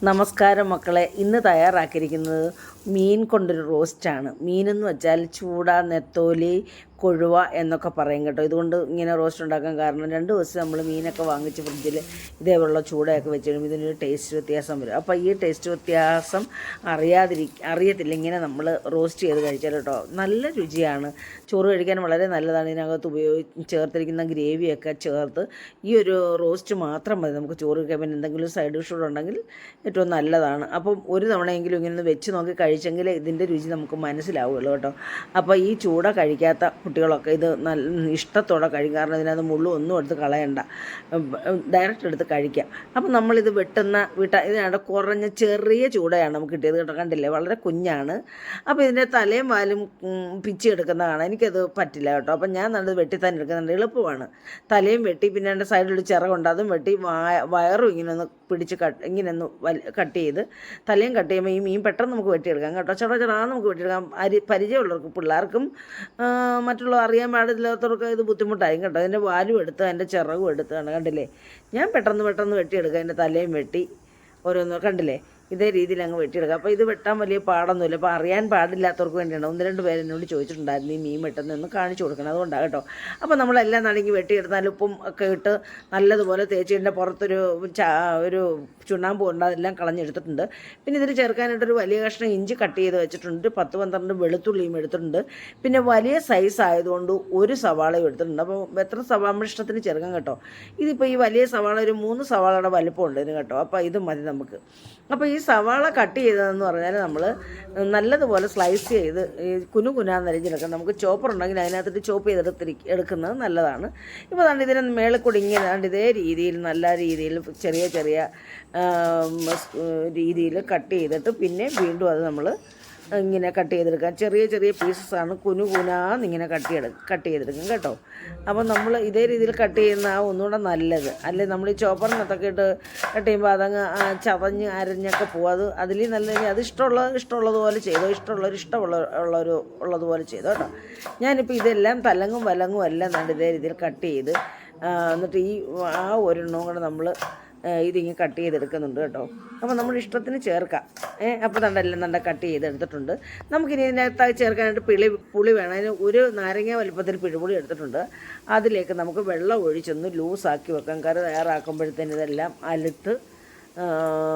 നമസ്കാരം മക്കളെ. ഇന്ന് തയ്യാറാക്കിയിരിക്കുന്നത് മീൻ കൊണ്ടൊരു റോസ്റ്റാണ്. മീനെന്ന് വെച്ചാൽ ചൂട, നെത്തോലി, കൊഴുവ എന്നൊക്കെ പറയും കേട്ടോ. ഇതുകൊണ്ട് ഇങ്ങനെ റോസ്റ്റ് ഉണ്ടാക്കാൻ കാരണം 2 ദിവസം നമ്മൾ മീനൊക്കെ വാങ്ങിച്ച് ഫ്രിഡ്ജിൽ ഇതേപോലുള്ള ചൂടയൊക്കെ വെച്ചിടും ഇതിനൊരു ടേസ്റ്റ് വ്യത്യാസം വരും. അപ്പോൾ ഈ ടേസ്റ്റ് വ്യത്യാസം അറിയത്തില്ല ഇങ്ങനെ നമ്മൾ റോസ്റ്റ് ചെയ്ത് കഴിച്ചാൽ കേട്ടോ. നല്ല രുചിയാണ്. ചോറ് കഴിക്കാൻ വളരെ നല്ലതാണ്. ഇതിനകത്ത് ചേർത്തിരിക്കുന്ന ഗ്രേവിയൊക്കെ ചേർത്ത് ഈ ഒരു റോസ്റ്റ് മാത്രം മതി നമുക്ക് ചോറ് കഴിക്കാൻ. പിന്നെ എന്തെങ്കിലും സൈഡ് ഡിഷ് കൂടെ ഉണ്ടെങ്കിൽ ഏറ്റവും നല്ലതാണ്. അപ്പം ഒരു തവണയെങ്കിലും ഇങ്ങനെ വെച്ച് നോക്കി കഴിച്ചെങ്കിൽ ഇതിൻ്റെ രുചി നമുക്ക് മനസ്സിലാവുള്ളൂ കേട്ടോ. അപ്പോൾ ഈ ചൂട കഴിക്കാത്ത കുട്ടികളൊക്കെ ഇത് നല്ല ഇഷ്ടത്തോടെ കഴിക്കും. കാരണം ഇതിനകത്ത് മുള്ളും ഒന്നും എടുത്ത് കളയണ്ട, ഡയറക്റ്റ് എടുത്ത് കഴിക്കാം. അപ്പം നമ്മളിത് ഇതിനകത്ത് കുറഞ്ഞ ചെറിയ ചൂടയാണ് നമുക്ക് കിട്ടിയത് കേട്ടോ. കണ്ടില്ലേ, വളരെ കുഞ്ഞാണ്. അപ്പോൾ ഇതിൻ്റെ തലയും വാലും പിച്ചി എടുക്കുന്നതാണ്. എനിക്കത് പറ്റില്ല കേട്ടോ. അപ്പം ഞാൻ നല്ലത് വെട്ടിത്താൻ എടുക്കുന്നുണ്ട്, എളുപ്പമാണ്. തലയും വെട്ടി, പിന്നെ എൻ്റെ സൈഡിലൊരു ചിറകുണ്ട്, അതും വെട്ടി, വയറും ഇങ്ങനെ ഒന്ന് പിടിച്ച് ഇങ്ങനെ ഒന്ന് കട്ട് ചെയ്ത് തലയും കട്ട് ചെയ്യുമ്പോൾ ഈ മീൻ പെട്ടെന്ന് നമുക്ക് വെട്ടിയെടുക്കാം കേട്ടോ. ചെറാന്ന് നമുക്ക് വെട്ടിയെടുക്കാം. പരിചയമുള്ളവർക്ക്, പിള്ളേർക്കും മറ്റുള്ള അറിയാൻ പാടില്ലാത്തവർക്ക് ഇത് ബുദ്ധിമുട്ടായിരിക്കും കേട്ടോ. അതിൻ്റെ വാലും എടുത്ത് അതിൻ്റെ ചിറകും എടുത്ത് കണ്ടില്ലേ, ഞാൻ പെട്ടെന്ന് വെട്ടിയെടുക്കുക. അതിൻ്റെ തലയും വെട്ടി ഓരോന്ന് കണ്ടില്ലേ, ഇതേ രീതിയിൽ അങ്ങ് വെട്ടിയെടുക്കുക. അപ്പോൾ ഇത് വെട്ടാൻ വലിയ പാടൊന്നുമില്ല. അപ്പോൾ അറിയാൻ പാടില്ലാത്തവർക്ക് വേണ്ടിയാണ്. 1-2 പേര് എന്നോട് ചോദിച്ചിട്ടുണ്ടായിരുന്നു ഈ മീൻ വെട്ടുന്നതെന്ന് കാണിച്ചു കൊടുക്കണം, അതുകൊണ്ടാണ് കേട്ടോ. അപ്പോൾ നമ്മളെല്ലാം നടുങ്ങി വെട്ടിയെടുത്താൽ ഉപ്പും ഒക്കെ ഇട്ട് നല്ലതുപോലെ തേച്ചിൻ്റെ പുറത്തൊരു ഒരു ചുണ്ണാമ്പ് കൊണ്ട് അതെല്ലാം കളഞ്ഞെടുത്തിട്ടുണ്ട്. പിന്നെ ഇതിൽ ചേർക്കാനായിട്ടൊരു വലിയ കഷ്ണം ഇഞ്ചി കട്ട് ചെയ്ത് വെച്ചിട്ടുണ്ട്. 10-12 വെളുത്തുള്ളിയും എടുത്തിട്ടുണ്ട്. പിന്നെ വലിയ സൈസ് ആയതുകൊണ്ട് ഒരു സവാളയും എടുത്തിട്ടുണ്ട്. അപ്പോൾ എത്ര സവാള നമ്മുടെ ഇഷ്ടത്തിന് ചേർക്കാം കേട്ടോ. ഇതിപ്പോൾ ഈ വലിയ സവാള ഒരു 3 സവാളയുടെ വലിപ്പമുണ്ട് ഇതിന് കേട്ടോ. അപ്പോൾ ഇത് മതി നമുക്ക്. അപ്പോൾ ഈ സവാള കട്ട് ചെയ്തതെന്ന് പറഞ്ഞാൽ നമ്മൾ നല്ലതുപോലെ സ്ലൈസ് ചെയ്ത് ഈ കുനുകുനാന്നരിഞ്ഞെടുക്കാം. നമുക്ക് ചോപ്പർ ഉണ്ടെങ്കിൽ അതിനകത്തിട്ട് ചോപ്പ് എടുക്കുന്നത് നല്ലതാണ്. ഇപ്പോൾ തന്നെ ഇതിന് മേളിൽ കൂടി ഇങ്ങനെ ഇതേ രീതിയിൽ നല്ല രീതിയിൽ ചെറിയ രീതിയിൽ കട്ട് ചെയ്തിട്ട് പിന്നെ വീണ്ടും അത് നമ്മൾ ഇങ്ങനെ കട്ട് ചെയ്തെടുക്കാം. ചെറിയ പീസസാണ്, കുനുകുനാന്നിങ്ങനെ കട്ട് ചെയ്തെടുക്കും കേട്ടോ. അപ്പോൾ നമ്മൾ ഇതേ രീതിയിൽ കട്ട് ചെയ്യുന്ന ഒന്നുകൂടെ നല്ലത്. അല്ലെ നമ്മൾ ഈ ചോപ്പറിനകത്തൊക്കെ ഇട്ട് കട്ട് ചെയ്യുമ്പോൾ അതങ്ങ് ചതഞ്ഞ് അരഞ്ഞൊക്കെ പോകും. അതിൽ നല്ല അത് ഇഷ്ടമുള്ളതുപോലെ ചെയ്തോ, ഉള്ളതുപോലെ ചെയ്തോ കേട്ടോ. ഞാനിപ്പോൾ ഇതെല്ലാം തലങ്ങും വലങ്ങും എല്ലാം ഇതേ രീതിയിൽ കട്ട് ചെയ്ത് എന്നിട്ട് ഒരെണ്ണവും കൂടെ നമ്മൾ ഇതിങ്ങനെ കട്ട് ചെയ്തെടുക്കുന്നുണ്ട് കേട്ടോ. അപ്പോൾ നമ്മുടെ ഇഷ്ടത്തിന് ചേർക്കാം. അപ്പോൾ എല്ലാം കട്ട് ചെയ്തെടുത്തിട്ടുണ്ട്. നമുക്കിനി ഇതിനകത്ത് ചേർക്കാനായിട്ട് പുളി വേണം. അതിന് ഒരു നാരങ്ങ വലുപ്പത്തിൽ പിഴുപുളി എടുത്തിട്ടുണ്ട്. അതിലേക്ക് നമുക്ക് വെള്ളം ഒഴിച്ചൊന്ന് ലൂസാക്കി വെക്കാം. കറി തയ്യാറാക്കുമ്പോഴത്തേന് ഇതെല്ലാം അലുത്ത്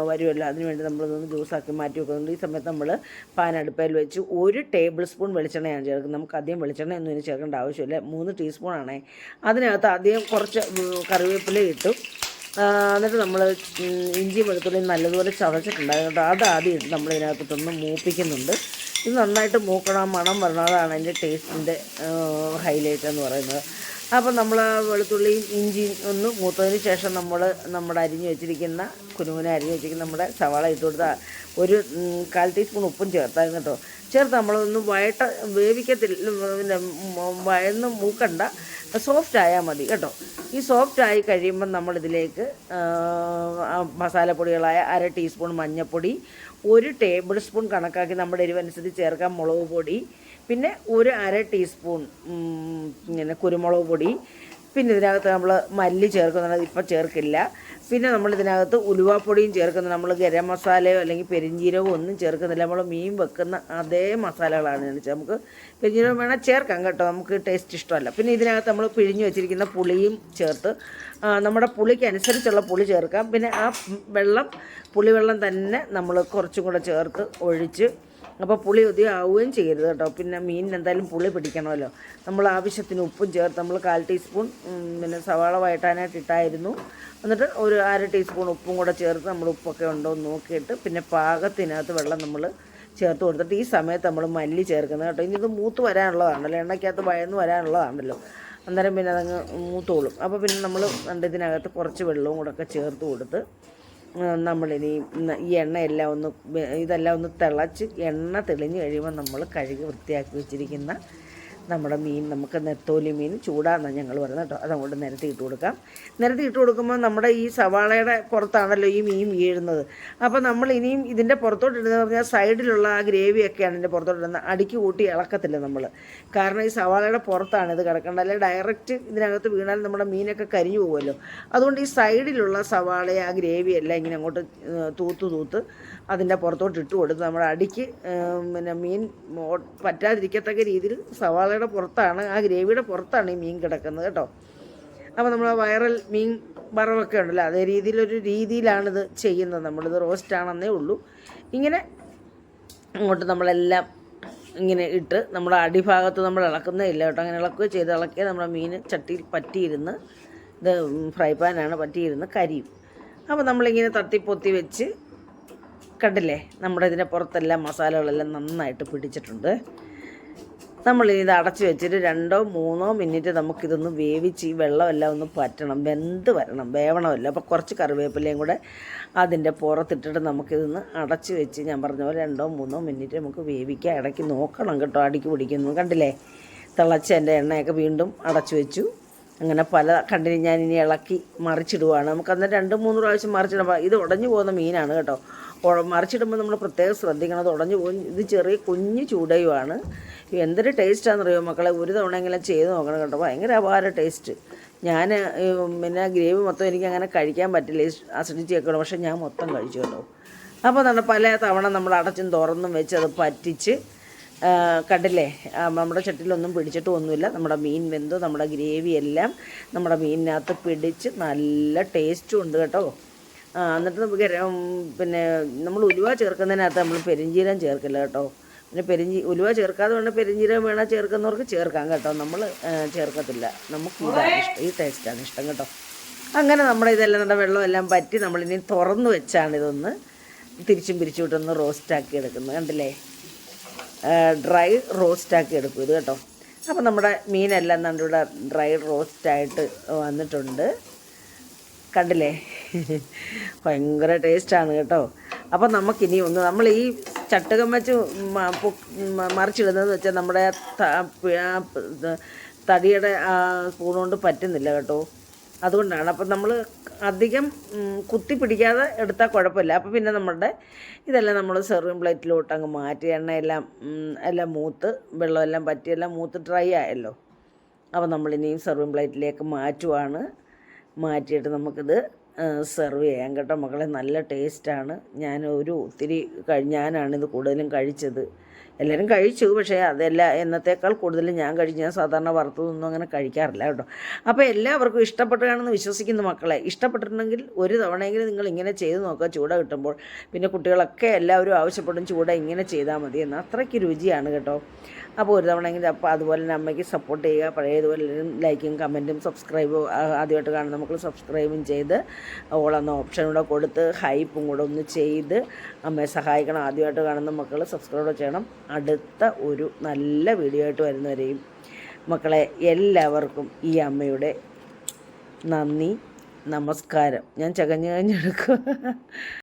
വരുമല്ലോ. അതിനുവേണ്ടി നമ്മളിതൊന്ന് ജ്യൂസാക്കി മാറ്റി വെക്കുന്നുണ്ട്. ഈ സമയത്ത് നമ്മൾ പാൻ അടുപ്പയിൽ വെച്ച് 1 ടേബിൾ സ്പൂൺ വെളിച്ചെണ്ണയാണ് ചേർക്കുന്നത്. നമുക്ക് അധികം വെളിച്ചെണ്ണ ഒന്നും ഇതിന് ചേർക്കേണ്ട ആവശ്യമില്ല. 3 ടീസ്പൂണാണേ. അതിനകത്ത് ആദ്യം കുറച്ച് കറിവേപ്പില ഇട്ടു. എന്നിട്ട് നമ്മൾ ഇഞ്ചി വെളുത്തുള്ളി നല്ലതുപോലെ ചതച്ചിട്ടുണ്ടായിരുന്നു കേട്ടോ. അതാദ്യം ഇട്ട് നമ്മളിതിനകത്തൊന്ന് മൂപ്പിക്കുന്നുണ്ട്. ഇത് നന്നായിട്ട് മൂക്കണം, മണം വരണം. അതാണ് അതിൻ്റെ ടേസ്റ്റിൻ്റെ ഹൈലൈറ്റ് എന്ന് പറയുന്നത്. അപ്പോൾ നമ്മൾ വെളുത്തുള്ളിയും ഇഞ്ചിയും ഒന്ന് മൂത്തതിന് ശേഷം നമ്മുടെ അരിഞ്ഞ് വെച്ചിരിക്കുന്ന കുനുകുന അരിഞ്ഞ് വെച്ചിരിക്കുന്ന നമ്മുടെ സവാള ഇട്ട് കൊടുത്താൽ ഒരു 1/4 ടീസ്പൂൺ ഉപ്പും ചേർത്തായിരുന്നു കേട്ടോ. ചേർത്ത് നമ്മളൊന്ന് വേവിക്കത്തില്ല, പിന്നെ വഴന്ന് മൂക്കണ്ട, സോഫ്റ്റ് ആയാൽ മതി കേട്ടോ. ഈ സോഫ്റ്റ് ആയി കഴിയുമ്പം നമ്മളിതിലേക്ക് മസാലപ്പൊടികളായ 1/2 ടീസ്പൂൺ മഞ്ഞൾപ്പൊടി, 1 ടേബിൾ സ്പൂൺ കണക്കാക്കി നമ്മുടെ എരിവനുസരിച്ച് ചേർക്കാം മുളക് പൊടി, പിന്നെ 1/2 ടീസ്പൂൺ ഇങ്ങനെ കുരുമുളക് പൊടി, പിന്നെ ഇതിനകത്ത് നമ്മൾ മല്ലി ചേർക്കുന്നുണ്ട്, ഇപ്പം ചേർക്കില്ല. പിന്നെ നമ്മളിതിനകത്ത് ഉലുവാപ്പൊടിയും ചേർക്കുന്നത്. നമ്മൾ ഗരം മസാലയോ അല്ലെങ്കിൽ പെരിഞ്ജീരകമോ ഒന്നും ചേർക്കുന്നില്ല. നമ്മൾ മീൻ വെക്കുന്ന അതേ മസാലകളാണ് വെച്ചാൽ നമുക്ക് പെരിഞ്ജീരകം വേണം ചേർക്കാം കേട്ടോ, നമുക്ക് ടേസ്റ്റ് ഇഷ്ടമല്ല. പിന്നെ ഇതിനകത്ത് നമ്മൾ പിഴിഞ്ഞ് വെച്ചിരിക്കുന്ന പുളിയും ചേർത്ത് നമ്മുടെ പുളിക്ക് അനുസരിച്ചുള്ള പുളി ചേർക്കാം. പിന്നെ ആ പുളിവെള്ളം തന്നെ നമ്മൾ കുറച്ചും കൂടെ ചേർത്ത് ഒഴിച്ച്, അപ്പോൾ പുളി ആവുകയും ചെയ്യരുത് കേട്ടോ. പിന്നെ മീനിന് എന്തായാലും പുളി പിടിക്കണമല്ലോ. നമ്മൾ ആവശ്യത്തിന് ഉപ്പും ചേർത്ത് നമ്മൾ 1/4 ടീസ്പൂൺ പിന്നെ സവാള വഴറ്റാനായിട്ട് ഇട്ടായിരുന്നു. എന്നിട്ട് ഒരു 1/2 ടീസ്പൂൺ ഉപ്പും കൂടെ ചേർത്ത് നമ്മൾ ഉപ്പൊക്കെ ഉണ്ടോ എന്ന് നോക്കിയിട്ട് പിന്നെ പാകത്തിനകത്ത് വെള്ളം നമ്മൾ ചേർത്ത് കൊടുത്തിട്ട് ഈ സമയത്ത് നമ്മൾ മല്ലി ചേർക്കുന്നത് കേട്ടോ. ഇനി ഇത് മൂത്ത് വരാനുള്ളതാണല്ലോ, എണ്ണയ്ക്കകത്ത് വഴന്ന് വരാനുള്ളതാണല്ലോ. അന്നേരം പിന്നെ അതങ്ങ് മൂത്തോളും. അപ്പോൾ പിന്നെ നമ്മൾ ഇതിനകത്ത് കുറച്ച് വെള്ളവും കൂടെ ഒക്കെ ചേർത്ത് കൊടുത്ത് നമ്മളിനി ഈ ഇതെല്ലാം ഒന്ന് തിളച്ച് എണ്ണ തെളിഞ്ഞ് കഴിയുമ്പോൾ നമ്മൾ കഴുകി വൃത്തിയാക്കി വെച്ചിരിക്കുന്ന നമ്മുടെ മീൻ നമുക്ക് നെത്തോലി മീൻ ചൂടാന്നാണ് ഞങ്ങൾ പറയുന്നത് കേട്ടോ. അതങ്ങോട്ട് നിരത്തി ഇട്ട് കൊടുക്കാം. നിരത്തി ഇട്ട് കൊടുക്കുമ്പോൾ നമ്മുടെ ഈ സവാളയുടെ പുറത്താണല്ലോ ഈ മീൻ വീഴുന്നത്. അപ്പോൾ നമ്മൾ ഇനിയും ഇതിൻ്റെ പുറത്തോട്ട് ഇടുന്നതെന്ന് പറഞ്ഞാൽ സൈഡിലുള്ള ആ ഗ്രേവിയൊക്കെയാണ് ഇതിൻ്റെ പുറത്തോട്ട് ഇടുന്നത്. അടിക്ക് കൂട്ടി ഇളക്കത്തില്ല നമ്മൾ, കാരണം ഈ സവാളയുടെ പുറത്താണ് ഇത് കിടക്കേണ്ടത്. അല്ലെങ്കിൽ ഡയറക്റ്റ് ഇതിനകത്ത് വീണാൽ നമ്മുടെ മീനൊക്കെ കരിഞ്ഞു പോകുമല്ലോ. അതുകൊണ്ട് ഈ സൈഡിലുള്ള സവാളയെ ആ ഗ്രേവി എല്ലാം ഇങ്ങനെ അങ്ങോട്ട് തൂത്ത് അതിൻ്റെ പുറത്തോട്ട് ഇട്ട് കൊടുത്ത് നമ്മുടെ അടിക്ക് പിന്നെ മീൻ പറ്റാതിരിക്കത്തക്ക രീതിയിൽ സവാളയുടെ പുറത്താണ്, ആ ഗ്രേവിയുടെ പുറത്താണ് ഈ മീൻ കിടക്കുന്നത് കേട്ടോ. അപ്പോൾ നമ്മൾ വൈറൽ മീൻ വറവൊക്കെ ഉണ്ടല്ലോ, അതേ രീതിയിലാണിത് ചെയ്യുന്നത്. നമ്മളിത് റോസ്റ്റാണെന്നേ ഉള്ളൂ. ഇങ്ങനെ അങ്ങോട്ട് നമ്മളെല്ലാം ഇങ്ങനെ ഇട്ട് നമ്മുടെ അടിഭാഗത്ത് നമ്മൾ ഇളക്കുന്നതില്ല കേട്ടോ. അങ്ങനെ ഇളക്കുകയോ ചെയ്ത് ഇളക്കിയാൽ നമ്മുടെ മീൻ ചട്ടിയിൽ പറ്റിയിരുന്ന്, ഇത് ഫ്രൈ പാനാണ്, പറ്റിയിരുന്ന് കരിയും. അപ്പോൾ നമ്മളിങ്ങനെ തത്തിപ്പൊത്തി വെച്ച് കണ്ടില്ലേ, നമ്മുടെ ഇതിൻ്റെ പുറത്തെല്ലാം മസാലകളെല്ലാം നന്നായിട്ട് പിടിച്ചിട്ടുണ്ട്. നമ്മളിനി ഇത് അടച്ച് വെച്ചിട്ട് 2-3 മിനിറ്റ് നമുക്കിതൊന്ന് വേവിച്ച് ഈ വെള്ളമെല്ലാം ഒന്ന് പറ്റണം, വെന്ത് വരണം, വേവണമല്ലോ. അപ്പോൾ കുറച്ച് കറിവേപ്പിലയും കൂടെ അതിൻ്റെ പുറത്തിട്ടിട്ട് നമുക്കിതൊന്ന് അടച്ച് വെച്ച് ഞാൻ പറഞ്ഞ പോലെ 2-3 മിനിറ്റ് നമുക്ക് വേവിക്കാം. ഇടയ്ക്ക് നോക്കണം കേട്ടോ, അടിക്ക് പിടിക്കുന്നു. കണ്ടില്ലേ, തിളച്ച എൻ്റെ എണ്ണയൊക്കെ വീണ്ടും അടച്ചു വെച്ചു. അങ്ങനെ പല കണ്ടിന് ഞാനിനി ഇളക്കി മറിച്ചിടുവാണ്. നമുക്കന്ന് 2-3 പ്രാവശ്യം മറിച്ചിടുമ്പോൾ ഇത് ഉടഞ്ഞു പോകുന്ന മീനാണ് കേട്ടോ. മറിച്ചിടുമ്പോൾ നമ്മൾ പ്രത്യേകം ശ്രദ്ധിക്കണം, അത് ഉടഞ്ഞു പോകും. ഇത് ചെറിയ കുഞ്ഞ് ചൂടയുമാണ്. എന്തൊരു ടേസ്റ്റാണെന്നറിയോ മക്കളെ, ഒരു തവണയെങ്കിലും ചെയ്ത് നോക്കണം കേട്ടോ. ഭയങ്കര അപാര ടേസ്റ്റ്. ഞാൻ പിന്നെ ഗ്രേവി മൊത്തം എനിക്ക് അങ്ങനെ കഴിക്കാൻ പറ്റില്ല, അസിഡിറ്റി ഒക്കെ ഉള്ളൂ. പക്ഷേ ഞാൻ മൊത്തം കഴിച്ചു കേട്ടോ. അപ്പോൾ തന്നെ പല തവണ നമ്മൾ അടച്ചും തുറന്നും വെച്ച് അത് പറ്റിച്ച് കണ്ടില്ലേ, നമ്മുടെ ചട്ടിയിലൊന്നും പിടിച്ചിട്ട് ഒന്നുമില്ല. നമ്മുടെ മീൻ വെന്തു, നമ്മുടെ ഗ്രേവി എല്ലാം നമ്മുടെ മീനിനകത്ത് പിടിച്ച് നല്ല ടേസ്റ്റും ഉണ്ട് കേട്ടോ. എന്നിട്ട് പിന്നെ നമ്മൾ ഉലുവ ചേർക്കുന്നതിനകത്ത് നമ്മൾ പെരിഞ്ചീരം ചേർക്കില്ല കേട്ടോ. പിന്നെ ഉലുവ ചേർക്കാതെ വേണം പെരിഞ്ചീരം വേണം ചേർക്കുന്നവർക്ക് ചേർക്കാം കേട്ടോ. നമ്മൾ ചേർക്കത്തില്ല, നമുക്ക് ഇതാണ് ഇഷ്ടം, ഈ ടേസ്റ്റാണ് ഇഷ്ടം കേട്ടോ. അങ്ങനെ നമ്മുടെ ഇതെല്ലാം നമ്മുടെ വെള്ളമെല്ലാം പറ്റി നമ്മളിനി തുറന്ന് വെച്ചാണ് ഇതൊന്ന് തിരിച്ചും പിരിച്ചും വിട്ടൊന്ന് റോസ്റ്റാക്കി എടുക്കുന്നത്. കണ്ടില്ലേ, ഡ്രൈ റോസ്റ്റാക്കി എടുക്കും ഇത് കേട്ടോ. അപ്പോൾ നമ്മുടെ മീനെല്ലാം നമ്മുടെ ഡ്രൈ റോസ്റ്റായിട്ട് വന്നിട്ടുണ്ട്. കണ്ടില്ലേ, ഭയങ്കര ടേസ്റ്റാണ് കേട്ടോ. അപ്പോൾ നമുക്കിനി ഒന്ന് നമ്മൾ ഈ ചട്ടുകം വെച്ച് മറിച്ചിടുന്നതെന്ന് വെച്ചാൽ നമ്മുടെ തടിയുടെ സ്പൂൺ കൊണ്ട് പറ്റുന്നില്ല കേട്ടോ. അതുകൊണ്ടാണ്. അപ്പം നമ്മൾ അധികം കുത്തി പിടിക്കാതെ എടുത്താൽ കുഴപ്പമില്ല. അപ്പോൾ പിന്നെ നമ്മുടെ ഇതെല്ലാം നമ്മൾ സെർവിങ് പ്ലേറ്റിലോട്ട് അങ്ങ് മാറ്റി, എല്ലാം മൂത്ത് വെള്ളമെല്ലാം പറ്റി എല്ലാം മൂത്ത് ഡ്രൈ ആയല്ലോ. അപ്പോൾ നമ്മളിനിയും സെർവിങ് പ്ലേറ്റിലേക്ക് മാറ്റുവാണ്. മാറ്റിയിട്ട് നമുക്കിത് സെർവ് ചെയ്യാം കേട്ടോ മക്കളെ. നല്ല ടേസ്റ്റാണ്. ഞാനാണിത് കൂടുതലും കഴിച്ചത്. എല്ലാവരും കഴിച്ചു, പക്ഷേ അതെല്ലാം എന്നത്തേക്കാൾ കൂടുതൽ ഞാൻ കഴിച്ചു. ഞാൻ സാധാരണ വറുത്തതൊന്നും അങ്ങനെ കഴിക്കാറില്ല കേട്ടോ. അപ്പോൾ എല്ലാവർക്കും ഇഷ്ടപ്പെട്ടാണെന്ന് വിശ്വസിക്കുന്നു മക്കളെ. ഇഷ്ടപ്പെട്ടിട്ടുണ്ടെങ്കിൽ ഒരു തവണയെങ്കിലും നിങ്ങൾ ഇങ്ങനെ ചെയ്ത് നോക്കുക ചൂട കിട്ടുമ്പോൾ. പിന്നെ കുട്ടികളൊക്കെ എല്ലാവരും ആവശ്യപ്പെടും ചൂട ഇങ്ങനെ ചെയ്താൽ മതി എന്ന്. അത്രയ്ക്ക് രുചിയാണ് കേട്ടോ. അപ്പോൾ ഒരു തവണയെങ്കിലും അപ്പോൾ അതുപോലെ തന്നെ അമ്മയ്ക്ക് സപ്പോർട്ട് ചെയ്യുക. പഴയതുപോലെ ലൈക്കും കമൻറ്റും സബ്സ്ക്രൈബും ആദ്യമായിട്ട് കാണുന്ന മക്കൾ സബ്സ്ക്രൈബും ചെയ്ത് ഓളെന്ന ഓപ്ഷൻ കൂടെ കൊടുത്ത് ഹൈപ്പും കൂടെ ഒന്ന് ചെയ്ത് അമ്മയെ സഹായിക്കണം. ആദ്യമായിട്ട് കാണുന്ന മക്കൾ സബ്സ്ക്രൈബ് ചെയ്യണം. അടുത്ത ഒരു നല്ല വീഡിയോ ആയിട്ട് വരുന്നവരെയും മക്കളെ എല്ലാവർക്കും ഈ അമ്മയുടെ നന്ദി, നമസ്കാരം. ഞാൻ ചകഞ്ഞെടുക്കും.